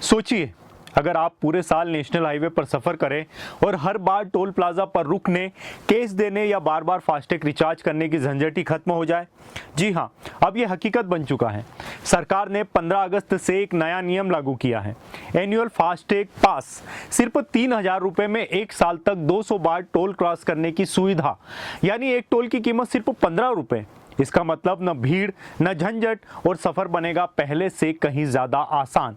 सोचिए, अगर आप पूरे साल नेशनल हाईवे पर सफ़र करें और हर बार टोल प्लाजा पर रुकने, केस देने या बार बार फास्टैग रिचार्ज करने की झंझट ही खत्म हो जाए। जी हाँ, अब ये हकीकत बन चुका है। सरकार ने 15 अगस्त से एक नया नियम लागू किया है। एनुअल फास्टैग पास सिर्फ 3,000 रुपये में 1 साल तक 200 बार टोल क्रॉस करने की सुविधा, यानी एक टोल की कीमत सिर्फ 15 रुपये। इसका मतलब न भीड़, न झंझट और सफ़र बनेगा पहले से कहीं ज़्यादा आसान।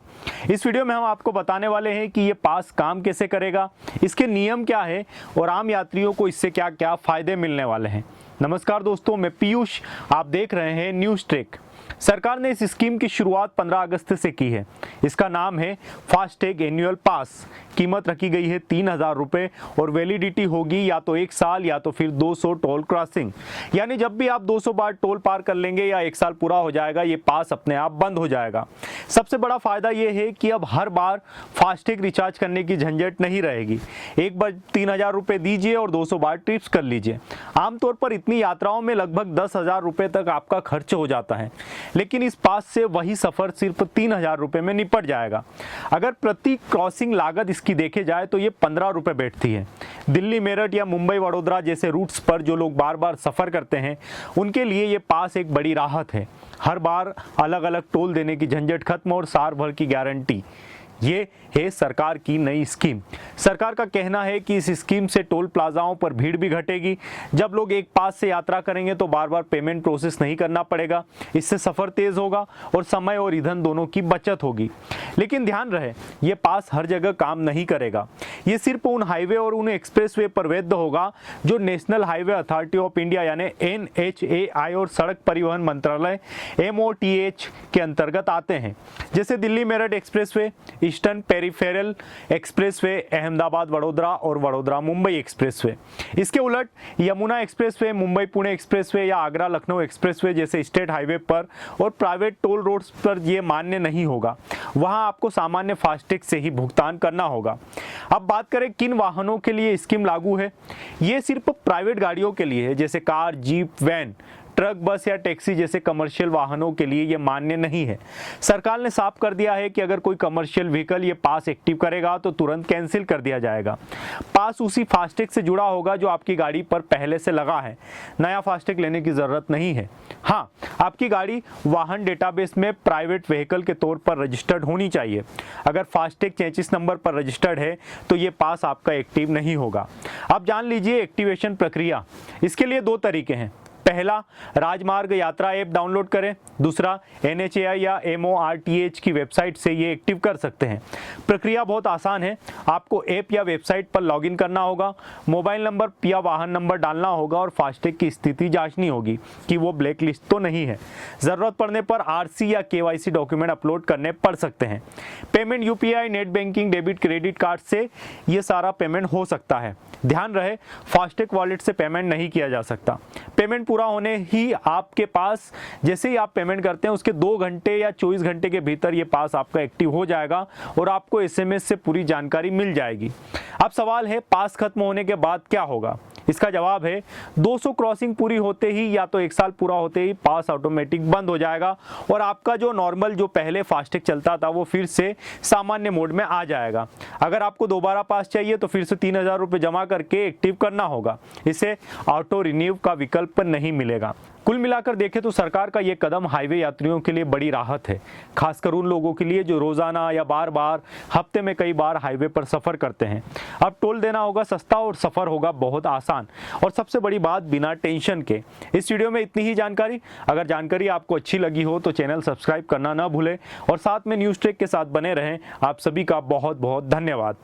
इस वीडियो में हम आपको बताने वाले हैं कि ये पास काम कैसे करेगा, इसके नियम क्या है और आम यात्रियों को इससे क्या क्या फ़ायदे मिलने वाले हैं। नमस्कार दोस्तों, मैं पीयूष, आप देख रहे हैं न्यूज़ ट्रेक। सरकार ने इस स्कीम की शुरुआत 15 अगस्त से की है। इसका नाम है फास्टैग एनुअल पास। कीमत रखी गई है 3,000 रुपये और वैलिडिटी होगी या तो 1 साल या तो फिर 200 टोल क्रॉसिंग। यानी जब भी आप 200 बार टोल पार कर लेंगे या 1 साल पूरा हो जाएगा, ये पास अपने आप बंद हो जाएगा। सबसे बड़ा फ़ायदा ये है कि अब हर बार फास्टैग रिचार्ज करने की झंझट नहीं रहेगी। एक बार 3,000 रुपये दीजिए और 200 बार ट्रिप्स कर लीजिए। आमतौर पर इतनी यात्राओं में लगभग 10,000 रुपये तक आपका खर्च हो जाता है, लेकिन इस पास से वही सफ़र सिर्फ 3,000 रुपये में निपट जाएगा। अगर प्रति क्रॉसिंग लागत इसकी देखे जाए तो ये 15 रुपये बैठती है। दिल्ली, मेरठ या मुंबई, वडोदरा जैसे रूट्स पर जो लोग बार बार सफ़र करते हैं, उनके लिए ये पास एक बड़ी राहत है। हर बार अलग अलग टोल देने की झंझट खत्म और साल भर की गारंटी। ये है सरकार की नई स्कीम। सरकार का कहना है कि इस स्कीम से टोल प्लाजाओं पर भीड़ भी घटेगी। जब लोग एक पास से यात्रा करेंगे तो बार बार पेमेंट प्रोसेस नहीं करना पड़ेगा। इससे सफ़र तेज़ होगा और समय और ईंधन दोनों की बचत होगी। लेकिन ध्यान रहे, ये पास हर जगह काम नहीं करेगा। ये सिर्फ उन हाईवे और उन एक्सप्रेसवे पर वैध होगा जो national highway authority of India यानी NHAI और सड़क परिवहन मंत्रालय MOTH के अंतर्गत आते हैं, जैसे Delhi Meerut expressway, eastern peripheral expressway, Ahmedabad Vadodara और वडोदरा मुंबई एक्सप्रेसवे। इसके उलट यमुना एक्सप्रेसवे, मुंबई पुणे एक्सप्रेसवे या आगरा लखनऊ एक्सप्रेसवे जैसे स्टेट हाईवे पर और प्राइवेट टोल रोड्स पर यह मान्य नहीं होगा। वहां आपको सामान्य फास्टैग से ही भुगतान करना होगा। अब बात करें किन वाहनों के लिए स्कीम लागू है। ये सिर्फ प्राइवेट गाड़ियों के लिए है, जैसे कार, जीप, वैन, ट्रक, बस या टैक्सी जैसे कमर्शियल वाहनों के लिए ये मान्य नहीं है। सरकार ने साफ कर दिया है कि अगर कोई कमर्शियल व्हीकल ये पास एक्टिव करेगा तो तुरंत कैंसिल कर दिया जाएगा। पास उसी फास्टैग से जुड़ा होगा जो आपकी गाड़ी पर पहले से लगा है। नया फास्टैग लेने की ज़रूरत नहीं है। हाँ, आपकी गाड़ी वाहन डेटाबेस में प्राइवेट व्हीकल के तौर पर रजिस्टर्ड होनी चाहिए। अगर फास्टैग 33 नंबर पर रजिस्टर्ड है तो ये पास आपका एक्टिव नहीं होगा। अब जान लीजिए एक्टिवेशन प्रक्रिया। इसके लिए 2 तरीके हैं। पहला, राजमार्ग यात्रा ऐप डाउनलोड करें। दूसरा, NHAI या MORTH की वेबसाइट से ये एक्टिव कर सकते हैं। प्रक्रिया बहुत आसान है। आपको ऐप या वेबसाइट पर लॉगिन करना होगा, मोबाइल नंबर या वाहन नंबर डालना होगा और फास्टैग की स्थिति जांचनी होगी कि वो ब्लैक लिस्ट तो नहीं है। ज़रूरत पड़ने पर RC या KYC डॉक्यूमेंट अपलोड करने पड़ सकते हैं। Payment UPI, net banking, debit, credit card से ये सारा पेमेंट हो सकता है। ध्यान रहे, फास्टैग वॉलेट से पेमेंट नहीं किया जा सकता। पेमेंट पूरा होने ही आपके पास, जैसे ही आप पेमेंट करते हैं उसके 2 घंटे या 24 घंटे के भीतर ये पास आपका एक्टिव हो जाएगा और आपको SMS से पूरी जानकारी मिल जाएगी। अब सवाल है, पास खत्म होने के बाद क्या होगा। इसका जवाब है 200 क्रॉसिंग पूरी होते ही या तो 1 साल पूरा होते ही पास ऑटोमेटिक बंद हो जाएगा और आपका जो नॉर्मल जो पहले फास्टैग चलता था वो फिर से सामान्य मोड में आ जाएगा। अगर आपको दोबारा पास चाहिए तो फिर से 3,000 रुपये जमा करके एक्टिव करना होगा। इसे ऑटो रिन्यू का विकल्प नहीं मिलेगा। कुल मिलाकर देखें तो सरकार का ये कदम हाईवे यात्रियों के लिए बड़ी राहत है, खासकर उन लोगों के लिए जो रोजाना या बार बार हफ्ते में कई बार हाईवे पर सफ़र करते हैं। अब टोल देना होगा सस्ता और सफ़र होगा बहुत आसान और सबसे बड़ी बात, बिना टेंशन के। इस वीडियो में इतनी ही जानकारी। अगर जानकारी आपको अच्छी लगी हो तो चैनल सब्सक्राइब करना ना भूलें और साथ में न्यूज़ ट्रेक के साथ बने रहें। आप सभी का बहुत बहुत धन्यवाद।